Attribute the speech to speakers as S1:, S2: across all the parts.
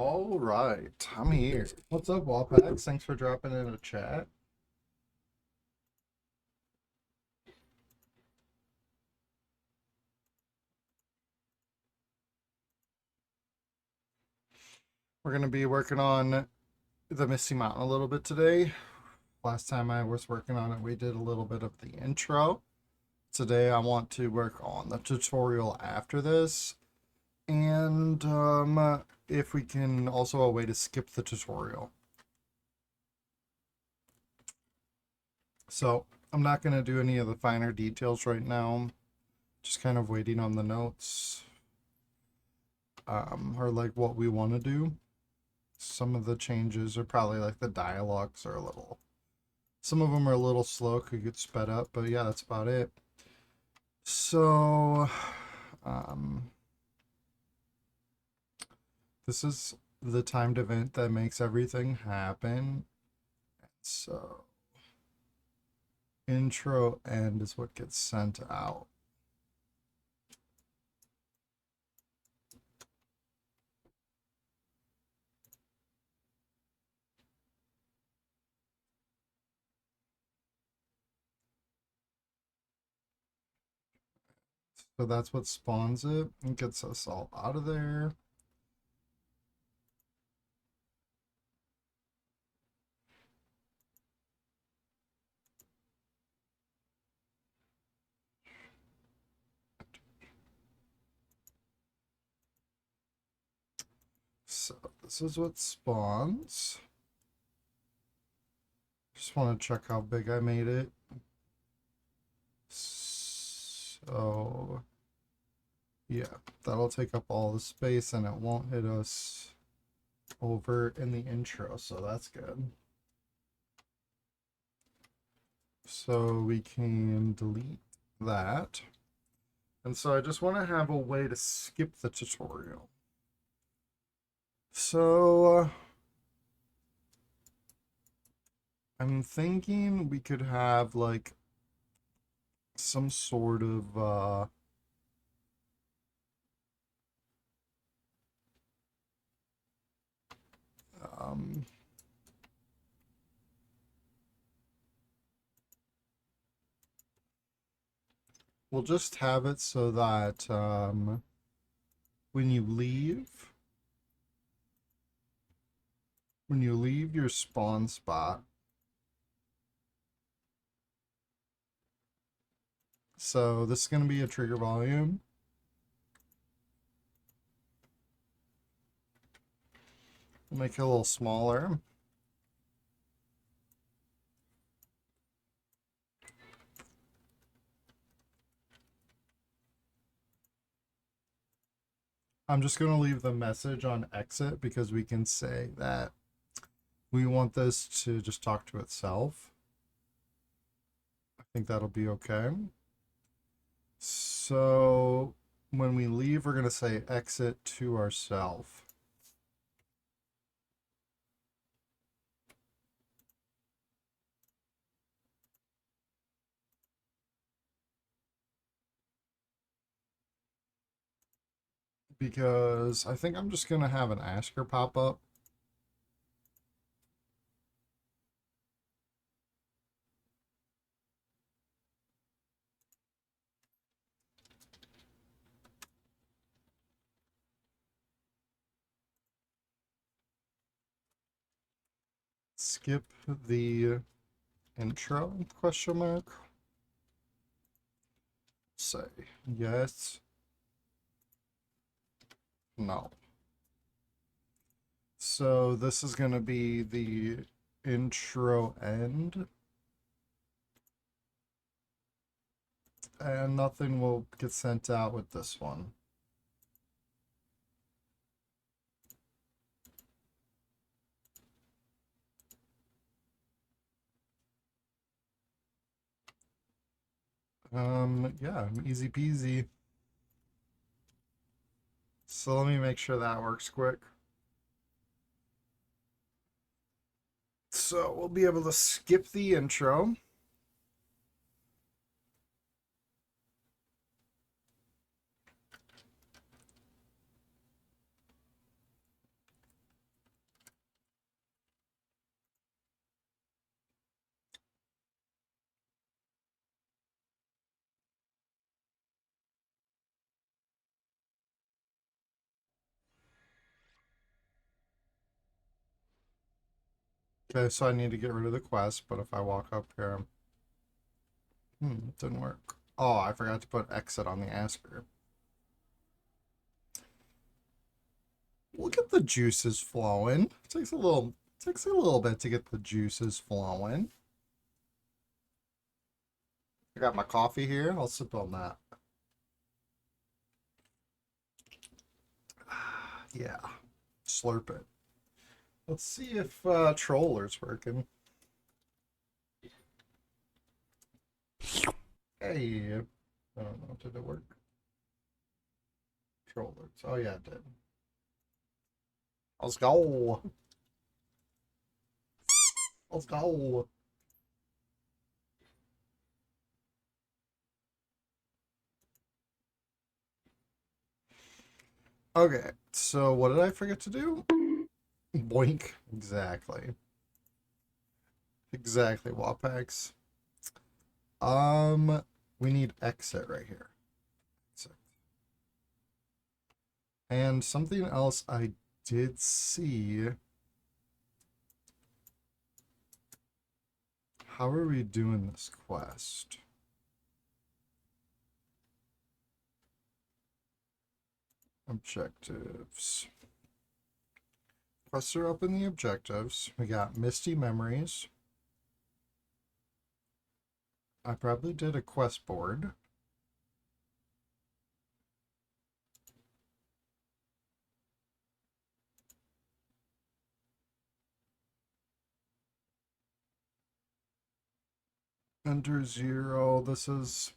S1: All right, I'm here. What's up, Wallpacks? Thanks for dropping in a chat. We're going to be working on the Misty Mountain a little bit today. Last time I was working on it, we did a little bit of the intro. Today, I want to work on the tutorial after this. And if we can, also a way to skip the tutorial. So, I'm not going to do any of the finer details right now. Just kind of waiting on the notes. Or like what we want to do. Some of the changes are probably like the dialogues are a little, some of them are a little slow, could get sped up, but yeah, that's about it. So, this is the timed event that makes everything happen. So, intro end is what gets sent out. So that's what spawns it and gets us all out of there. So this is what spawns. Just want to check how big I made it. So yeah, that'll take up all the space and it won't hit us over in the intro, so that's good. So we can delete that. And so I just want to have a way to skip the tutorial. So I'm thinking we could have like some sort of we'll just have it so that when you leave your spawn spot, so this is going to be a trigger volume. We'll make it a little smaller. I'm just going to leave the message on exit because we can say that we want this to just talk to itself. I think that'll be okay. So when we leave, we're going to say exit to ourself. Because I think I'm just going to have an asker pop up. Skip the intro, question mark. Say yes, no. So this is going to be the intro end. And nothing will get sent out with this one. Yeah, easy peasy. So let me make sure that works quick. So we'll be able to skip the intro. Okay, so I need to get rid of the quest, but if I walk up here, it didn't work. Oh, I forgot to put exit on the asker. We'll get the juices flowing. It takes a little bit to get the juices flowing. I got my coffee here. I'll sip on that. Yeah, slurp it. Let's see if Troller's working. Hey, I don't know. Did it work? Trollers. Oh yeah, it did. Let's go. Let's go. Okay, so what did I forget to do? Boink. Exactly. Exactly, Wapex. We need exit right here. Exit. And something else I did see. How are we doing this quest? Objectives. Quests are up in the objectives. We got Misty Memories. I probably did a quest board. Enter 0. This is...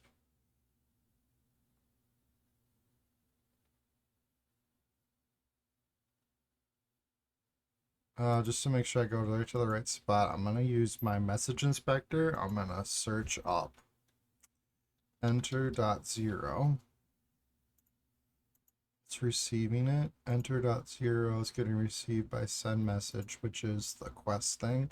S1: just to make sure I go there to the right spot, I'm going to use my message inspector. I'm going to search up. Enter.0. It's receiving it. Enter.0 is getting received by send message, which is the quest thing.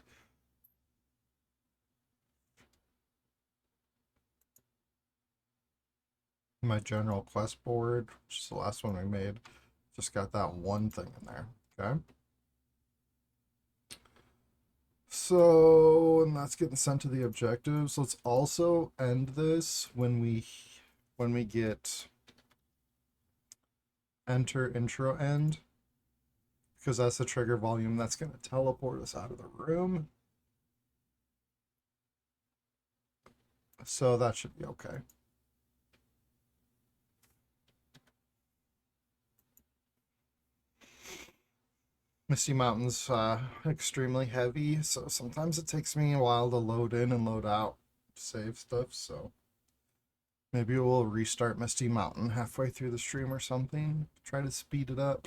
S1: My general quest board, which is the last one we made, just got that one thing in there. Okay. So, and that's getting sent to the objectives. Let's also end this when we get enter intro end, because that's the trigger volume that's going to teleport us out of the room. So that should be okay. Misty Mountain's extremely heavy, so sometimes it takes me a while to load in and load out, save stuff, so maybe we'll restart Misty Mountain halfway through the stream or something. Try to speed it up.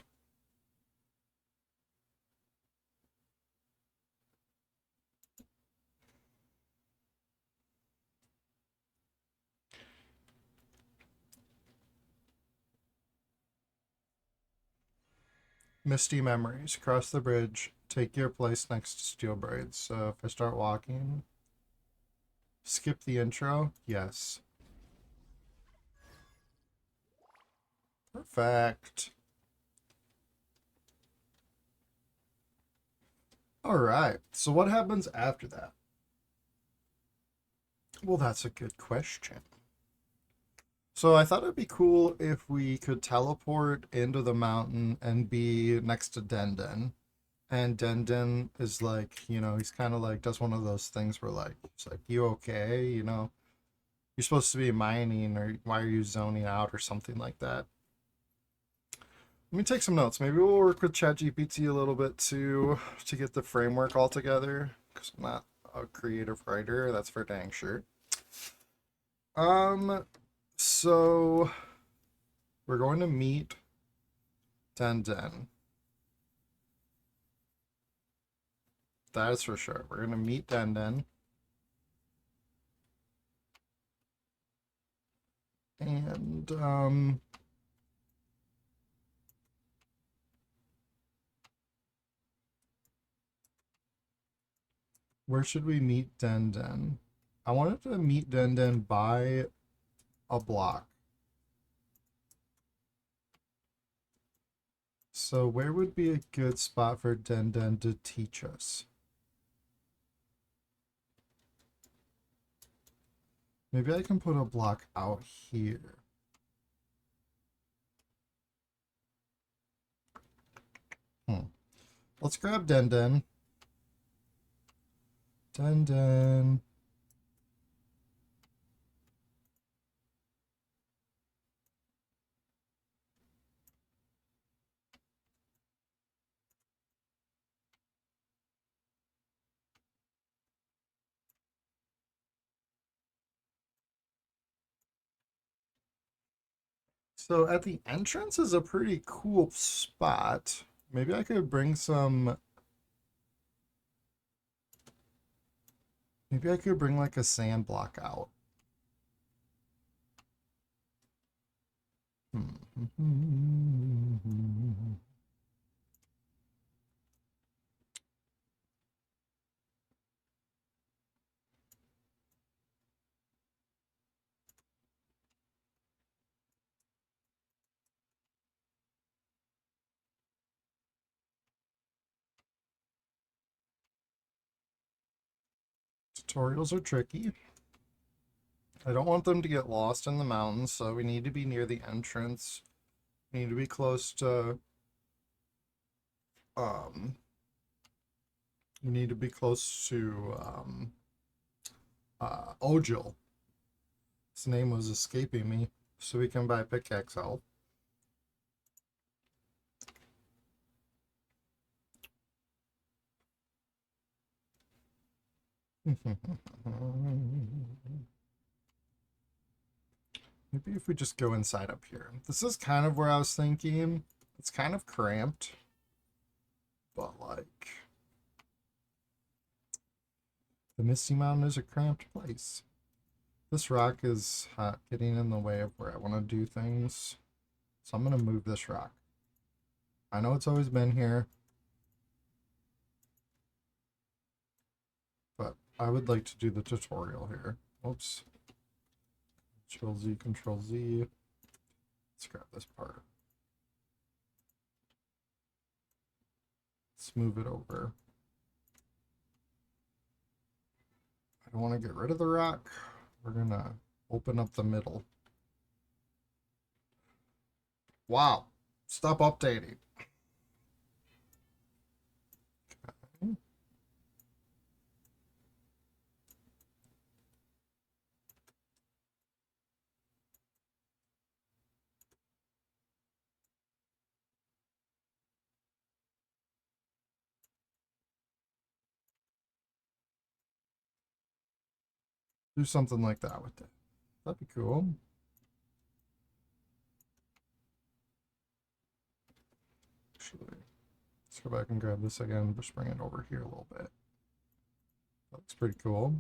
S1: Misty Memories. Cross the bridge. Take your place next to Steel Braids. So if I start walking, skip the intro. Yes. Perfect. All right. So what happens after that? Well, that's a good question. So I thought it'd be cool if we could teleport into the mountain and be next to Denden. And Denden is like, he's kind of like, does one of those things where like, it's like, you okay? You're supposed to be mining, or why are you zoning out or something like that. Let me take some notes. Maybe we'll work with ChatGPT a little bit to get the framework all together, because I'm not a creative writer, that's for dang sure. So we're going to meet Denden. That is for sure. We're going to meet Denden. And where should we meet Denden? I wanted to meet Denden by a block. So where would be a good spot for Denden to teach us? Maybe I can put a block out here. Let's grab Den Den. Den Den. So at the entrance is a pretty cool spot. Maybe I could bring some. Maybe I could bring like a sand block out. Tutorials are tricky. I don't want them to get lost in the mountains, so we need to be near the entrance. We need to be close to um we need to be close to Ojil. His name was escaping me, so we can buy pickaxe out. Maybe if we just go inside up here. This is kind of where I was thinking. It's kind of cramped, but like the Misty Mountain is a cramped place. This rock is getting in the way of where I want to do things. So I'm going to move this rock. I know it's always been here, but I would like to do the tutorial here. Oops. Control Z, Control Z. Let's grab this part. Let's move it over. I don't want to get rid of the rock. We're going to open up the middle. Wow. Stop updating. Okay. Do something like that with it. That'd be cool. Actually, let's go back and grab this again. Just bring it over here a little bit. That looks pretty cool.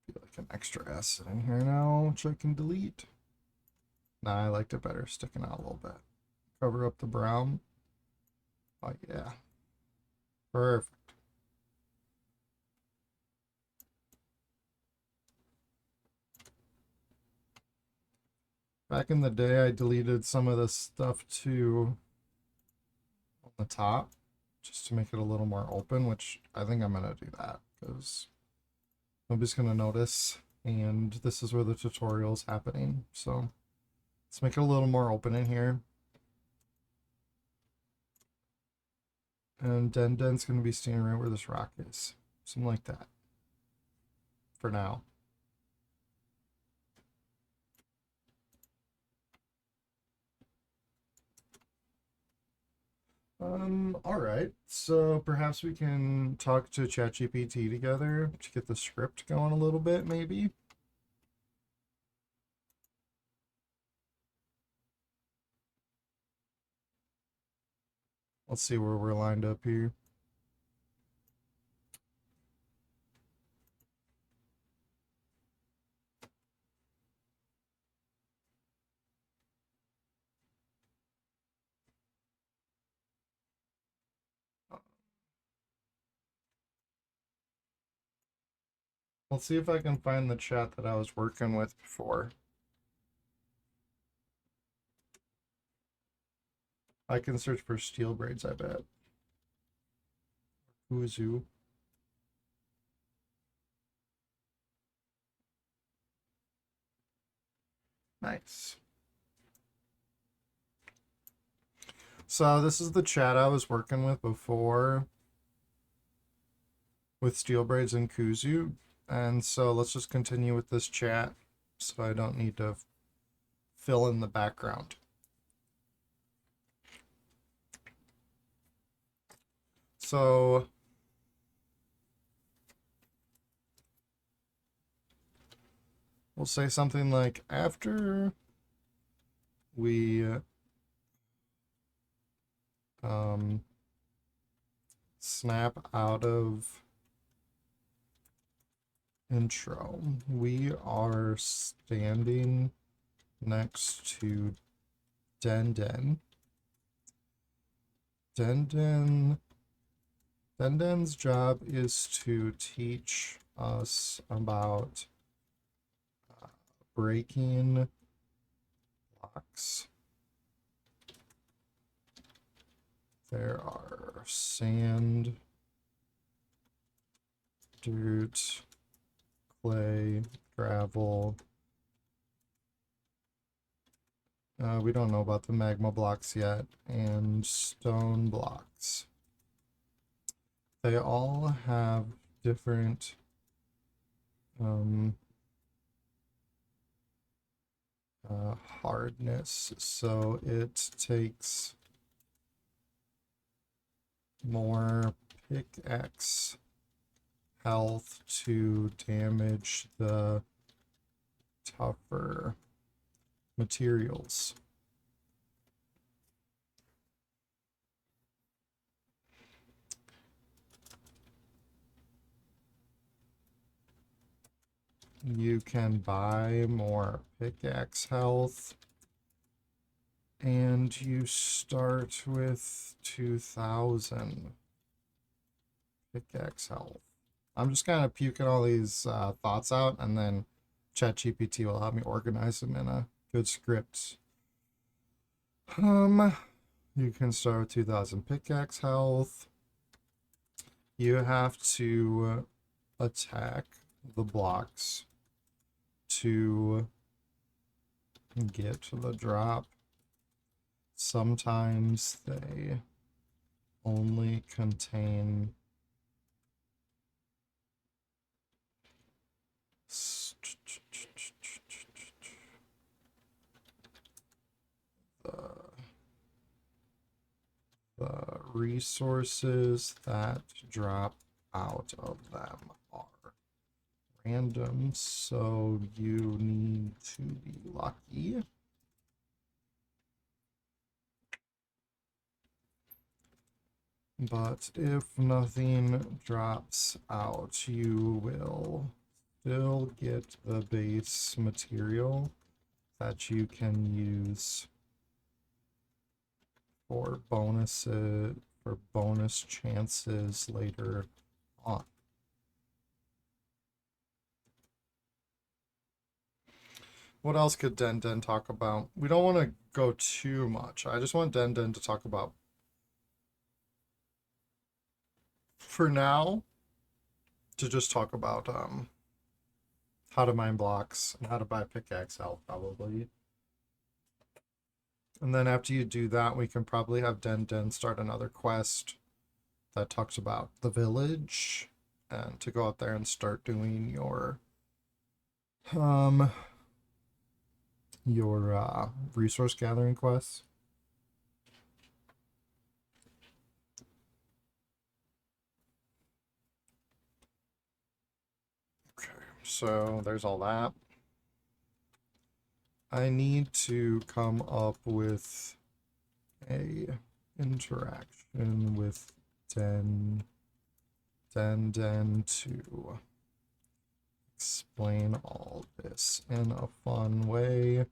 S1: Be like an extra S in here now, which I can delete. Nah, I liked it better sticking out a little bit. Cover up the brown. Oh yeah. Perfect. Back in the day, I deleted some of this stuff too on the top just to make it a little more open, which I think I'm going to do that because nobody's going to notice. And this is where the tutorial is happening. So let's make it a little more open in here. And Den Den's going to be standing right where this rock is. Something like that. For now. All right. So perhaps we can talk to ChatGPT together to get the script going a little bit, maybe. Let's see where we're lined up here. Let's see if I can find the chat that I was working with before. I can search for steel braids, I bet. Who's who? Nice. So this is the chat I was working with before with Steel Braids and Kuzu. And so let's just continue with this chat so I don't need to fill in the background. So we'll say something like, after we snap out of intro, we are standing next to Den. Den's job is to teach us about breaking blocks. There are sand, dirt, clay, gravel. We don't know about the magma blocks yet, and stone blocks. They all have different hardness, so it takes more pickaxe health to damage the tougher materials. You can buy more pickaxe health, and you start with 2,000 pickaxe health. I'm just kind of puking all these thoughts out, and then ChatGPT will help me organize them in a good script. You can start with 2,000 pickaxe health. You have to attack the blocks to get the drop. Sometimes they only contain the resources that drop out of them are random, so you need to be lucky. But if nothing drops out, you will still get the base material that you can use for bonuses, for bonus chances later on. What else could Den talk about? We don't want to go too much. I just want Den to talk about, for now, to just talk about how to mine blocks and how to buy pickaxe health, probably. And then after you do that, we can probably have Den start another quest that talks about the village, and to go out there and start doing your resource gathering quests. Okay, so there's all that. I need to come up with a interaction with Den to explain all this in a fun way.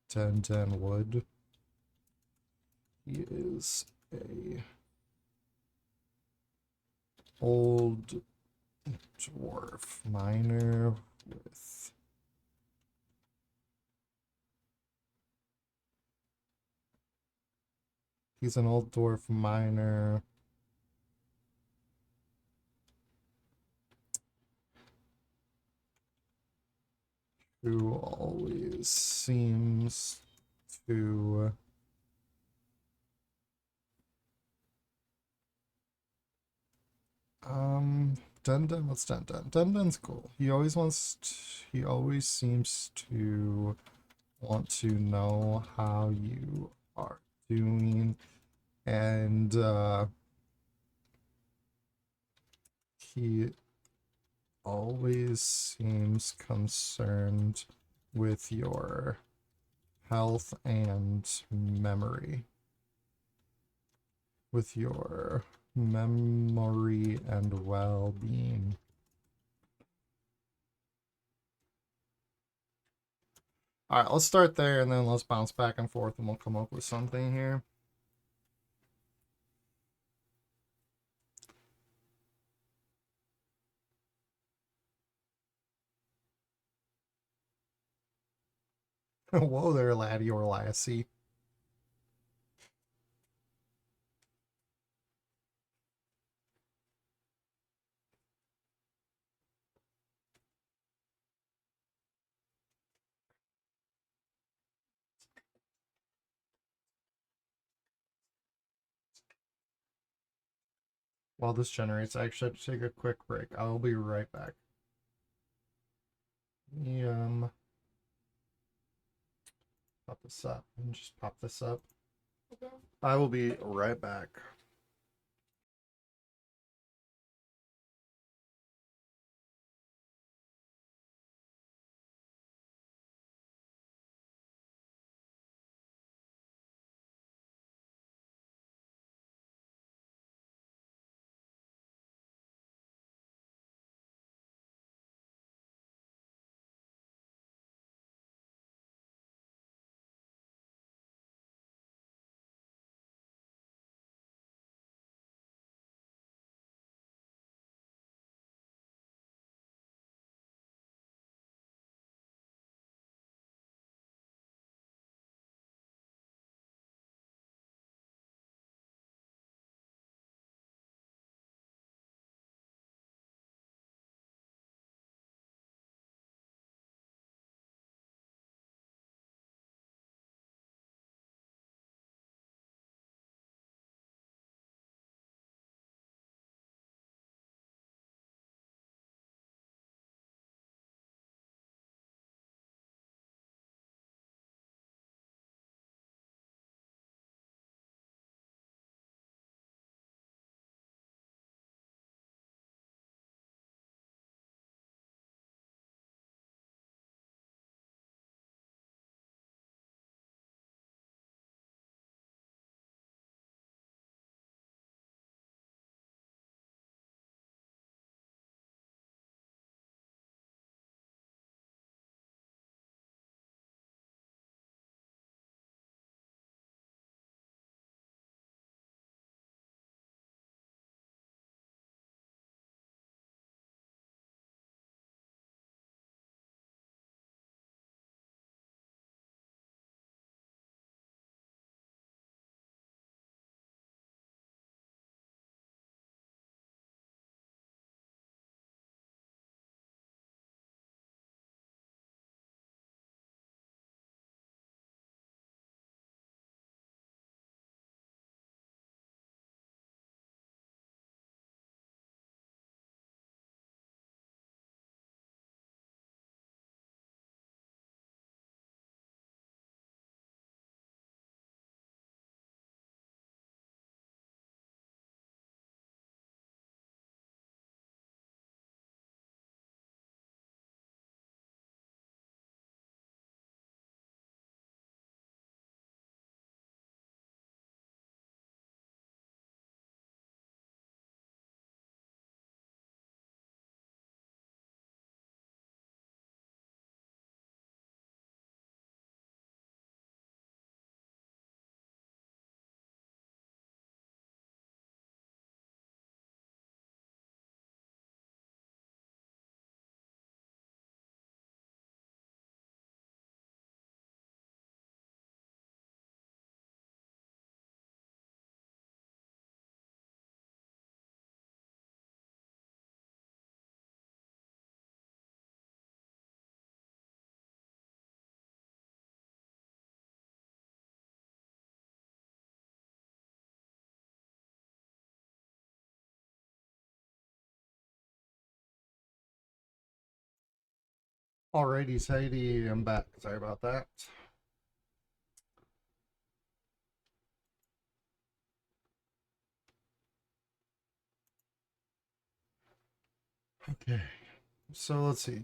S1: Den Wood. He is a old dwarf miner with he's an old dwarf miner who always seems to Dun Dun, what's Dun Dun? Dun Dun's cool. He always seems to want to know how you are doing, and he always seems concerned with your health and memory. With your memory and well-being. Alright, let's start there and then let's bounce back and forth and we'll come up with something here. Whoa there, laddie or lassie. While this generates, I actually have to take a quick break. I'll be right back. Pop this up and just pop this up. Okay. I will be right back. Alrighty, Sadie, I'm back. Sorry about that. Okay, so let's see.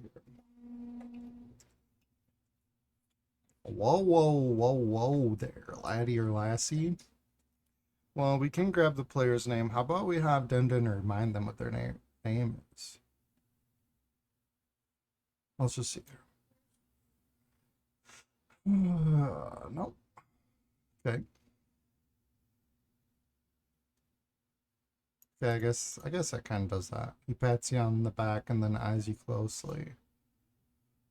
S1: Whoa, whoa, whoa, whoa there, laddie or lassie. Well, we can grab the player's name. How about we have Denden remind them what their name is? Let's just see there. Nope. Okay. Okay, I guess that kind of does that. He pats you on the back and then eyes you closely.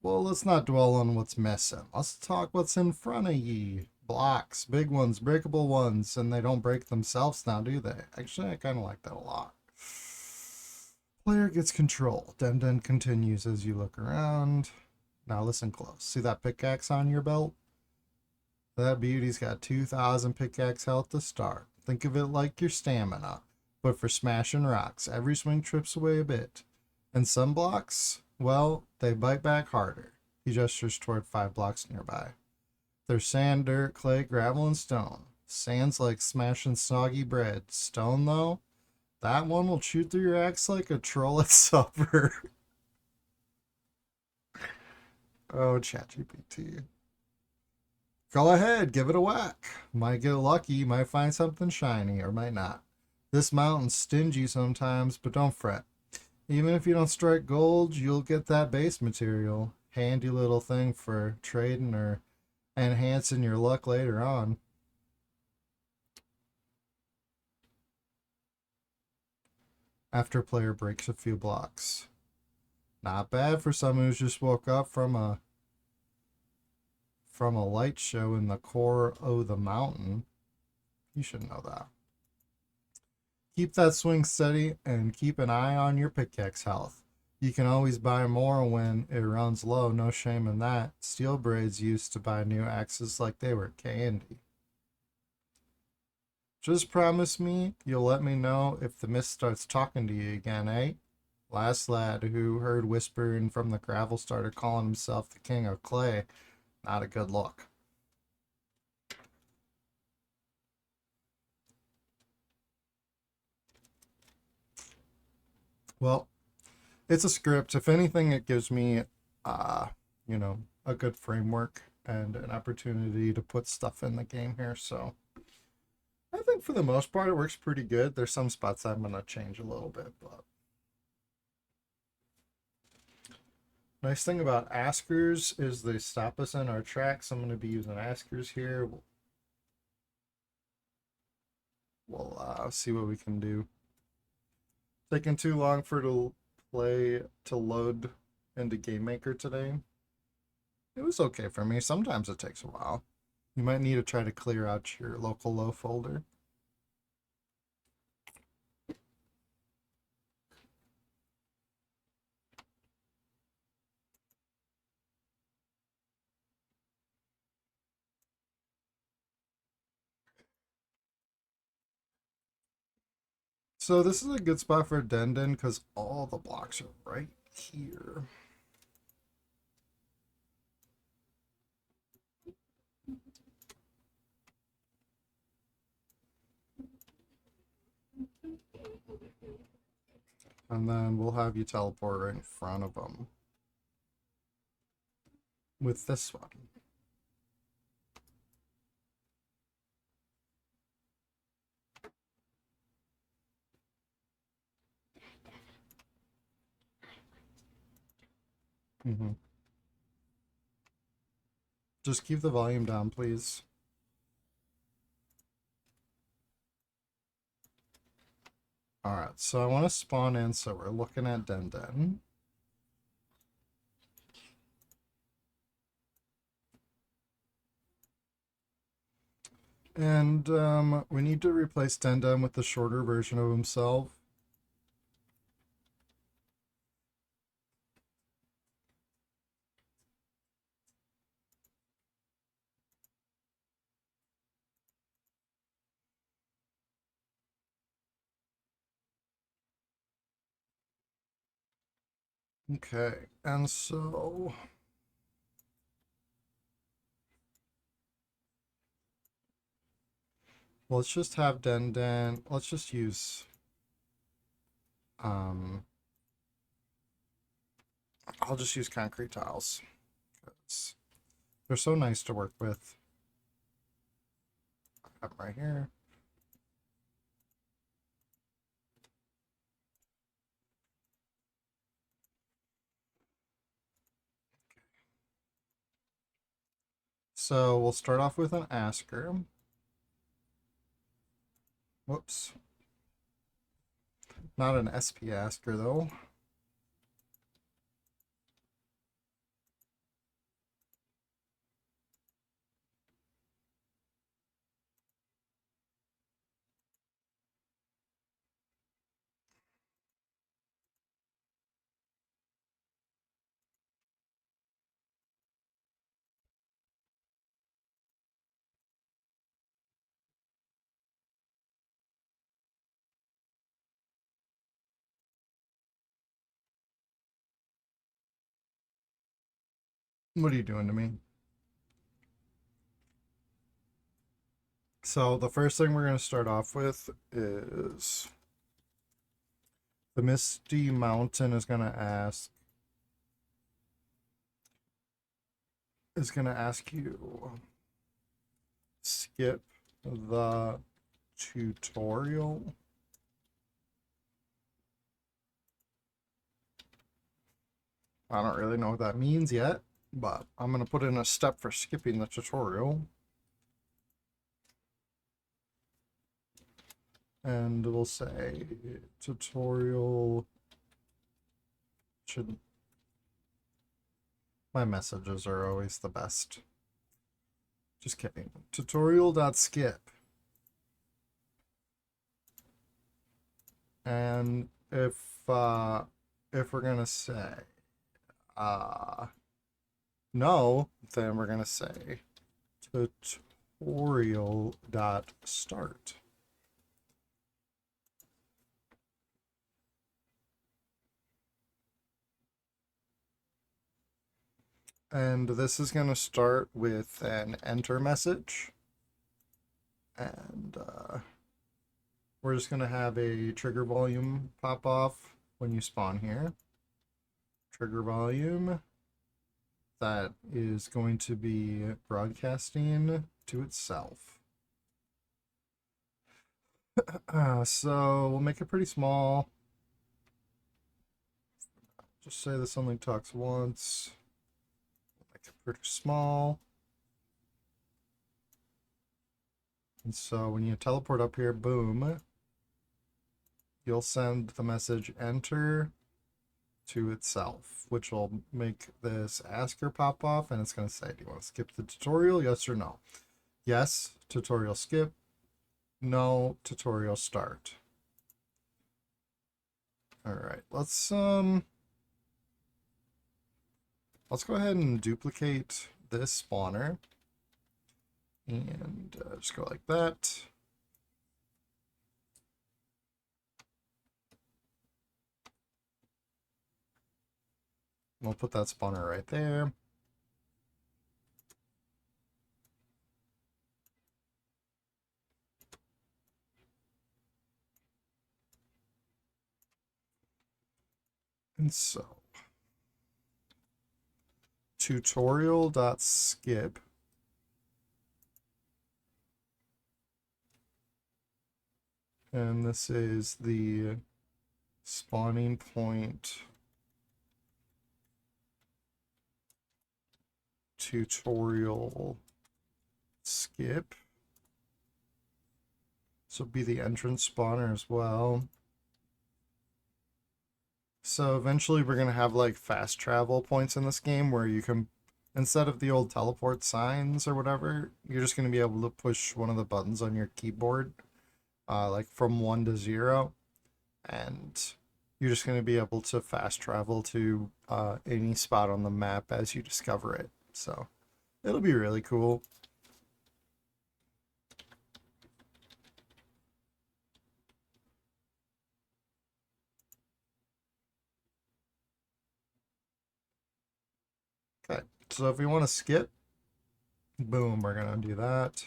S1: Well, let's not dwell on what's missing. Let's talk what's in front of ye. Blocks, big ones, breakable ones, and they don't break themselves now, do they? Actually, I kind of like that a lot. Player gets control. Den continues as you look around. Now listen close. See that pickaxe on your belt? That beauty's got 2,000 pickaxe health to start. Think of it like your stamina, but for smashing rocks. Every swing trips away a bit. And some blocks, well, they bite back harder. He gestures toward 5 blocks nearby. There's sand, dirt, clay, gravel, and stone. Sand's like smashing soggy bread. Stone, though, that one will chew through your axe like a troll at supper. Oh, ChatGPT. Go ahead, give it a whack. Might get lucky, might find something shiny, or might not. This mountain's stingy sometimes, but don't fret. Even if you don't strike gold, you'll get that base material. Handy little thing for trading or enhancing your luck later on. After a player breaks a few blocks. Not bad for someone who's just woke up from a light show in the core of the mountain. You should know that. Keep that swing steady and keep an eye on your pickaxe health. You can always buy more when it runs low, no shame in that. Steel Braids used to buy new axes like they were candy. Just promise me you'll let me know if the mist starts talking to you again, eh? Last lad who heard whispering from the gravel started calling himself the king of clay. Not a good look. Well, it's a script. If anything, it gives me, uh, a good framework and an opportunity to put stuff in the game here. So I think for the most part, it works pretty good. There's some spots I'm gonna change a little bit, but nice thing about askers is they stop us in our tracks. I'm gonna be using askers here. We'll see what we can do. Taking too long for to play to load into GameMaker today. It was okay for me. Sometimes it takes a while. You might need to try to clear out your local low folder. So this is a good spot for Denden because all the blocks are right here. And then we'll have you teleport right in front of them with this one. Mm-hmm. Just keep the volume down, please. Alright, so I want to spawn in, so we're looking at Denden. And we need to replace Denden with the shorter version of himself. Okay, and so let's just have Den. Let's just use um I'll just use concrete tiles. 'Cause they're so nice to work with. Have 'em right here. So we'll start off with an asker. Whoops. Not an SP asker though. What are you doing to me? So the first thing we're going to start off with is the Misty Mountain is going to ask you skip the tutorial. I don't really know what that means yet, but I'm going to put in a step for skipping the tutorial. And we'll say tutorial should. My messages are always the best. Just kidding. Tutorial.skip. And if we're gonna say no, then we're gonna say tutorial.start. And this is going to start with an enter message. And we're just going to have a trigger volume pop off when you spawn here. Trigger volume that is going to be broadcasting to itself. So we'll make it pretty small. Just say this only talks once. Make it pretty small. And so when you teleport up here, boom, you'll send the message enter to itself, which will make this asker pop off, and it's going to say, do you want to skip the tutorial, yes or no? Yes, tutorial skip. No, tutorial start. All right, let's go ahead and duplicate this spawner and just go like that. We'll put that spawner right there. And so tutorial.skip and this is the spawning point tutorial skip. So be the entrance spawner as well. So eventually we're going to have like fast travel points in this game where you can, instead of the old teleport signs or whatever, you're just going to be able to push one of the buttons on your keyboard, like from 1 to 0, and you're just going to be able to fast travel to any spot on the map as you discover it. So it'll be really cool. Okay, so if we want to skip, boom, we're going to do that.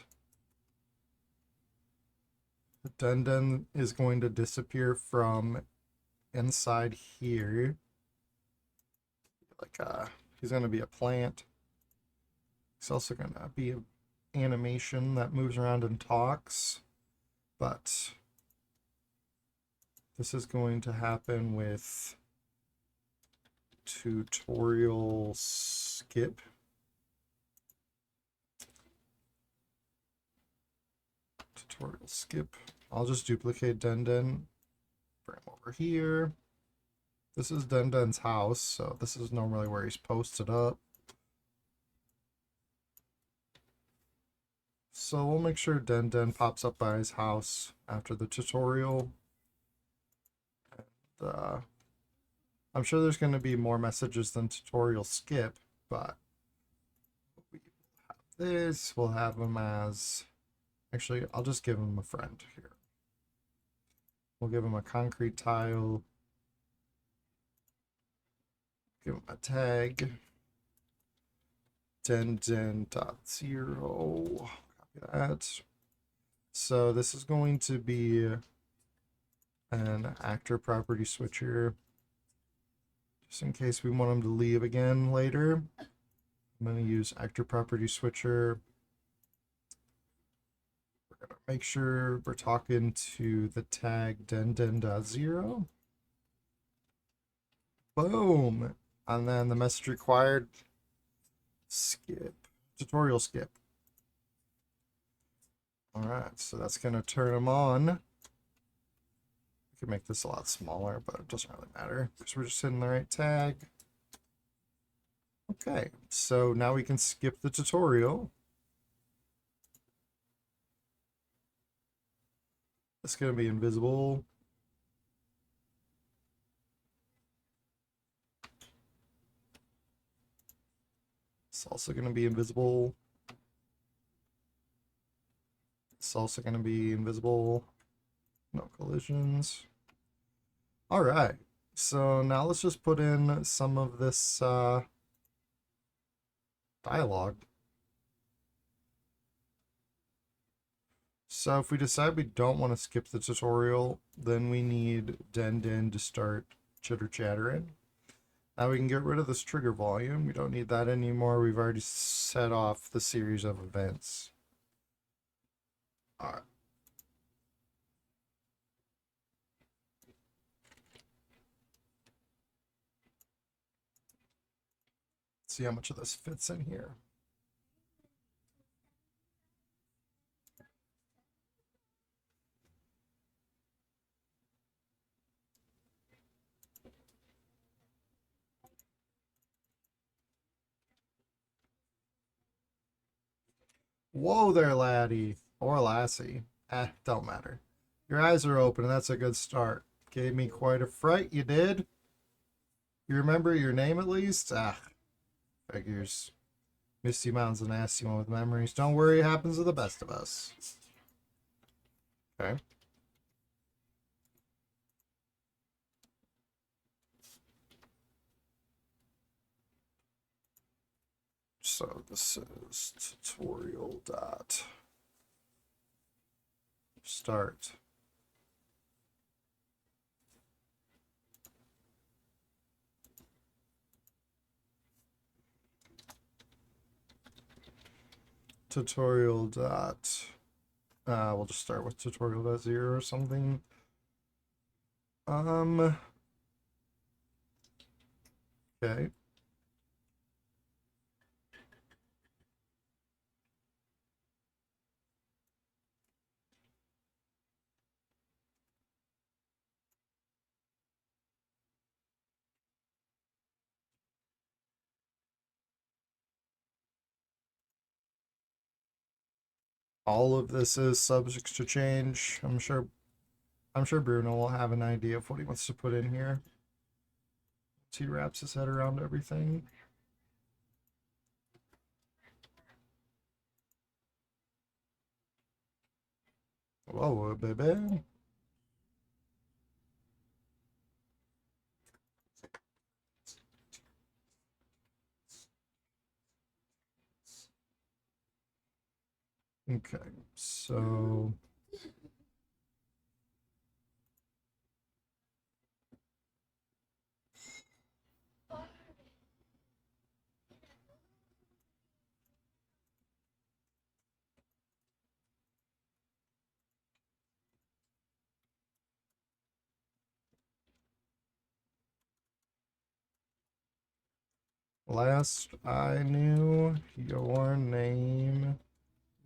S1: The Den is going to disappear from inside here. Like he's going to be a plant. He's also going to be an animation that moves around and talks. But this is going to happen with tutorial skip. Tutorial skip. I'll just duplicate Den, bring him over here. This is Den's house, so this is normally where he's posted up. So we'll make sure Den pops up by his house after the tutorial. And, I'm sure there's going to be more messages than tutorial skip, but we have this. We'll have him as... Actually, I'll just give him a friend here. We'll give him a concrete tile. Give him a tag. Den.0. Copy that. So this is going to be an actor property switcher. Just in case we want him to leave again later. I'm going to use actor property switcher. We're going to make sure we're talking to the tag den.0. Boom. And then the message required, skip, tutorial skip. All right, so that's going to turn them on. We can make this a lot smaller, but it doesn't really matter because we're just hitting the right tag. Okay, so now we can skip the tutorial. It's going to be invisible. It's also going to be invisible. It's also going to be invisible. No collisions. All right. So now let's just put in some of this dialogue. So if we decide we don't want to skip the tutorial, then we need Den to start chitter-chattering. Now we can get rid of this trigger volume. We don't need that anymore. We've already set off the series of events. All right. Let's see how much of this fits in here. Whoa there, laddie. Or lassie. Don't matter. Your eyes are open, and that's a good start. Gave me quite a fright, you did. You remember your name at least? Figures. Misty Mountain's a nasty one with memories. Don't worry, it happens to the best of us. Okay. So this is tutorial dot start. Tutorial dot we'll just start with tutorial dot 0 or something. Okay. All of this is subject to change. I'm sure Bruno will have an idea of what he wants to put in here. He wraps his head around everything. Whoa, baby. Okay, so Last I knew, your name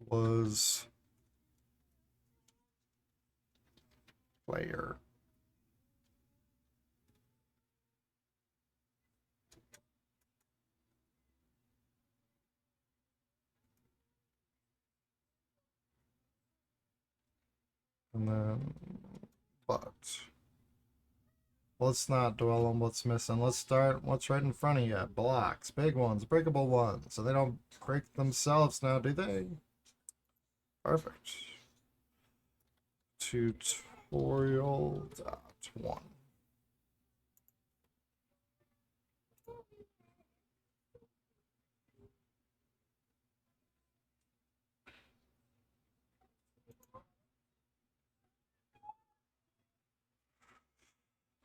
S1: was Player. And then, but let's not dwell on what's missing. Let's start what's right in front of you. Blocks, big ones, breakable ones. So they don't break themselves now, do they? Perfect. Tutorial.1.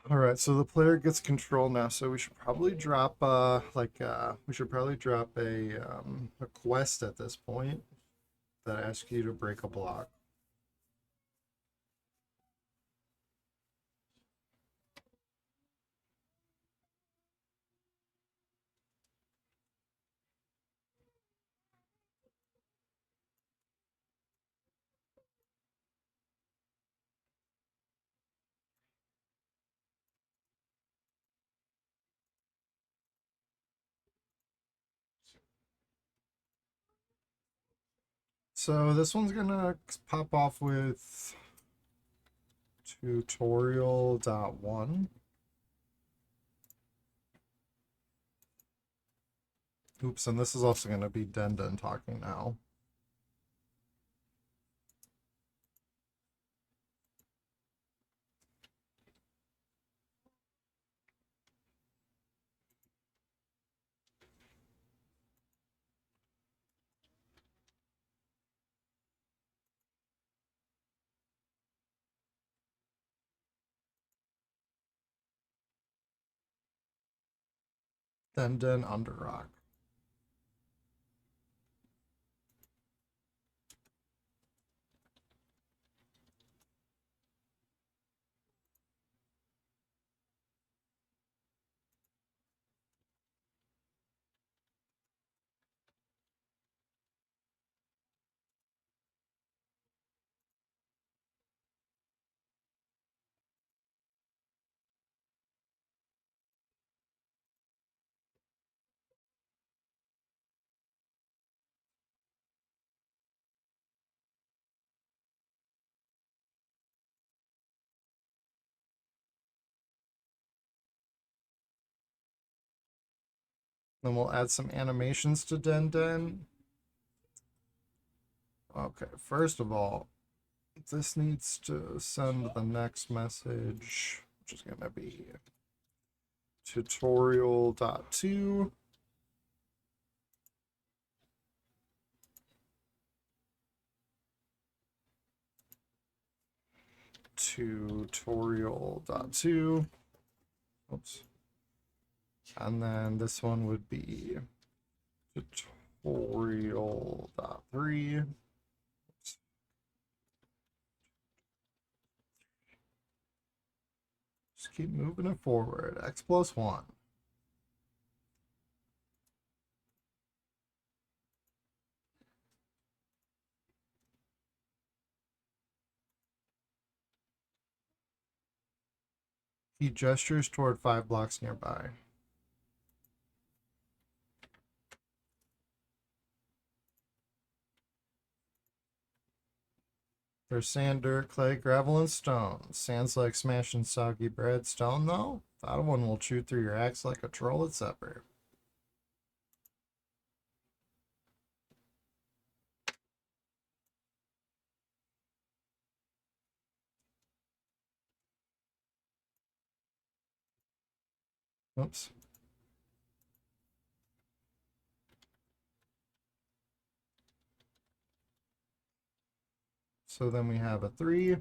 S1: All right, so the player gets control now, so we should probably drop we should probably drop a quest at this point that asks you to break a block. So this one's gonna pop off with tutorial.1. Oops, and this is also gonna be Denden talking now. Denden Underrock. Then we'll add some animations to Denden. Okay, first of all, this needs to send the next message, which is going to be tutorial.2. Tutorial.2. Oops. And then this one would be tutorial.3. Just keep moving it forward. X+1. He gestures toward 5 blocks nearby. There's sand, dirt, clay, gravel, and stone. Sand's like smashing soggy bread. Stone, though? That one will chew through your axe like a troll at supper. Oops. So then we have a 3.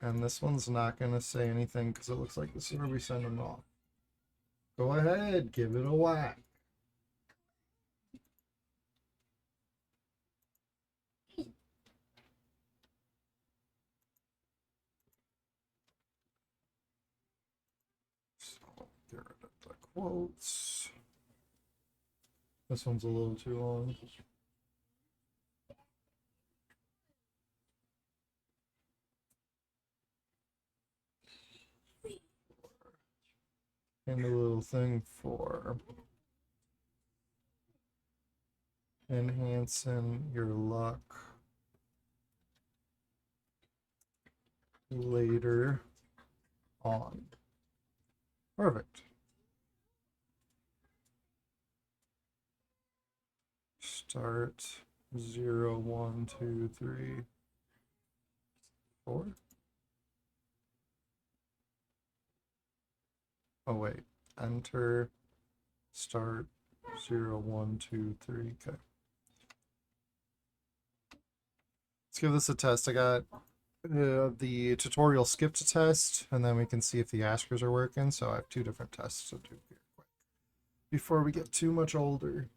S1: And this one's not going to say anything because it looks like this is where we send them off. Go ahead, give it a whack. quotes. This one's a little too long. And a little thing for enhancing your luck later on. Perfect. Start 0, 1, 2, 3, 4. Oh wait, enter, start 0, 1, 2, 3. Okay. Let's give this a test. I got the tutorial skip to test, and then we can see if the askers are working. So I have 2 different tests to do here quick before we get too much older.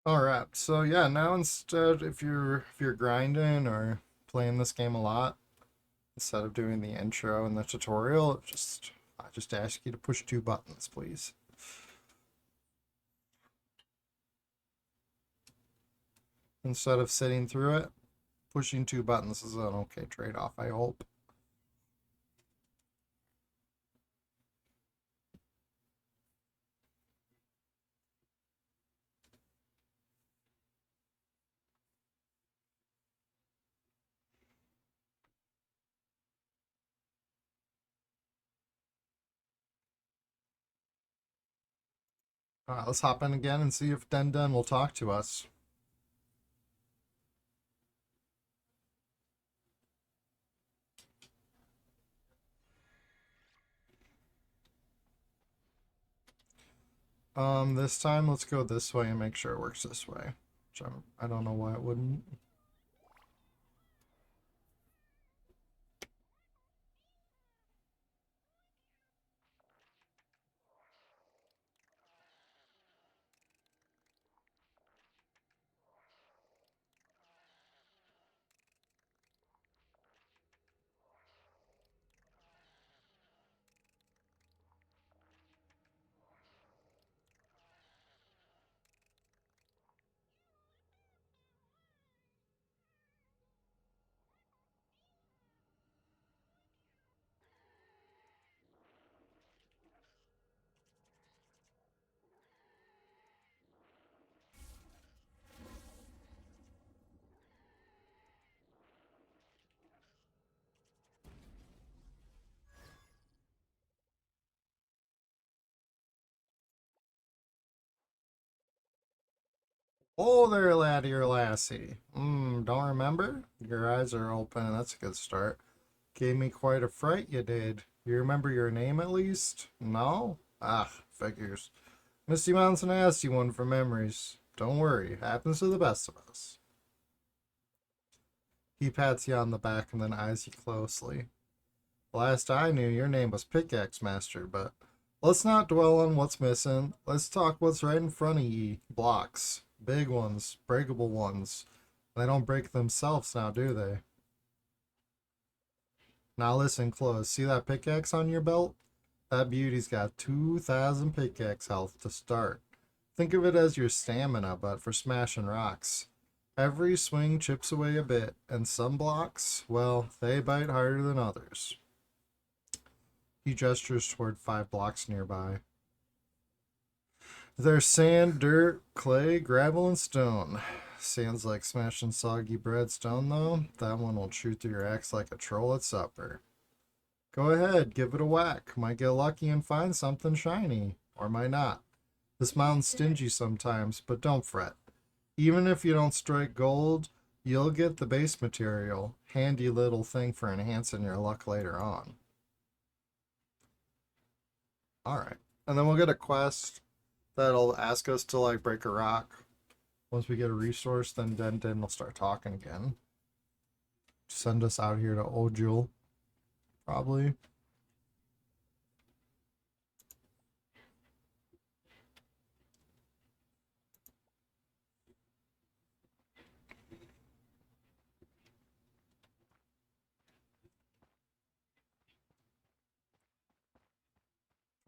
S1: All right, so yeah, now instead, if you're grinding or playing this game a lot, instead of doing the intro and the tutorial, I just ask you to push 2 buttons, please. Instead of sitting through it, pushing 2 buttons is an okay trade-off, I hope. All right, let's hop in again and see if Den Den will talk to us. This time let's go this way and make sure it works this way. Which I don't know why it wouldn't. Oh there, laddie or lassie. Don't remember? Your eyes are open, that's a good start. Gave me quite a fright, you did. You remember your name at least? No? Ah, figures. Misty Mountain's an nasty one for memories. Don't worry, happens to the best of us. He pats you on the back and then eyes you closely. Last I knew, your name was Pickaxe Master, but let's not dwell on what's missing. Let's talk what's right in front of ye. Blocks. Big ones. Breakable ones. They don't break themselves now, do they? Now listen close. See that pickaxe on your belt? That beauty's got 2,000 pickaxe health to start. Think of it as your stamina, but for smashing rocks. Every swing chips away a bit, and some blocks, well, they bite harder than others. He gestures toward 5 blocks nearby. There's sand, dirt, clay, gravel, and stone. Sand's like smashing soggy bread. Stone, though, that one will chew through your axe like a troll at supper. Go ahead, give it a whack. Might get lucky and find something shiny. Or might not. This mountain's stingy sometimes, but don't fret. Even if you don't strike gold, you'll get the base material. Handy little thing for enhancing your luck later on. Alright. And then we'll get a quest that'll ask us to like break a rock. Once we get a resource, then Den will start talking again. Send us out here to Ojul. Probably.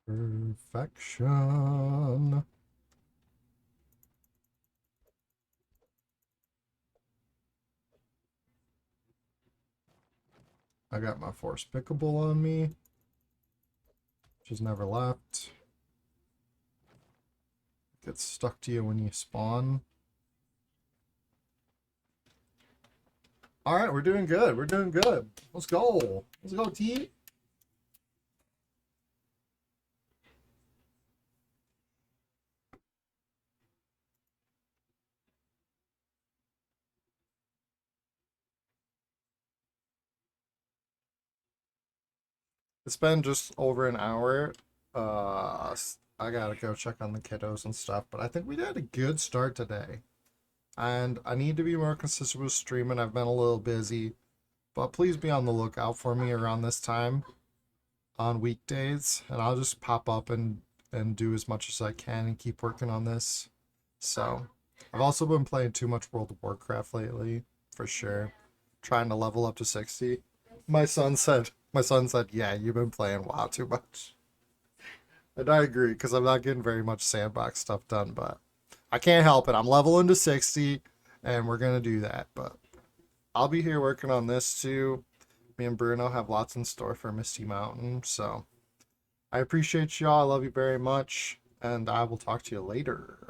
S1: Perfection. I got my force pickable on me, which has never left. Gets stuck to you when you spawn. Alright, we're doing good. We're doing good. Let's go. Let's go, T. It's been just over an hour. I gotta go check on the kiddos and stuff, but I think we had a good start today. And I need to be more consistent with streaming. I've been a little busy, but please be on the lookout for me around this time on weekdays, and I'll just pop up and do as much as I can and keep working on this. So, I've also been playing too much World of Warcraft lately, for sure. Trying to level up to 60. My son said, "Yeah, you've been playing WoW too much." And I agree because I'm not getting very much Sandbox stuff done, but I can't help it. I'm leveling to 60 and we're going to do that, but I'll be here working on this too. Me and Bruno have lots in store for Misty Mountain, so I appreciate y'all. I love you very much, and I will talk to you later.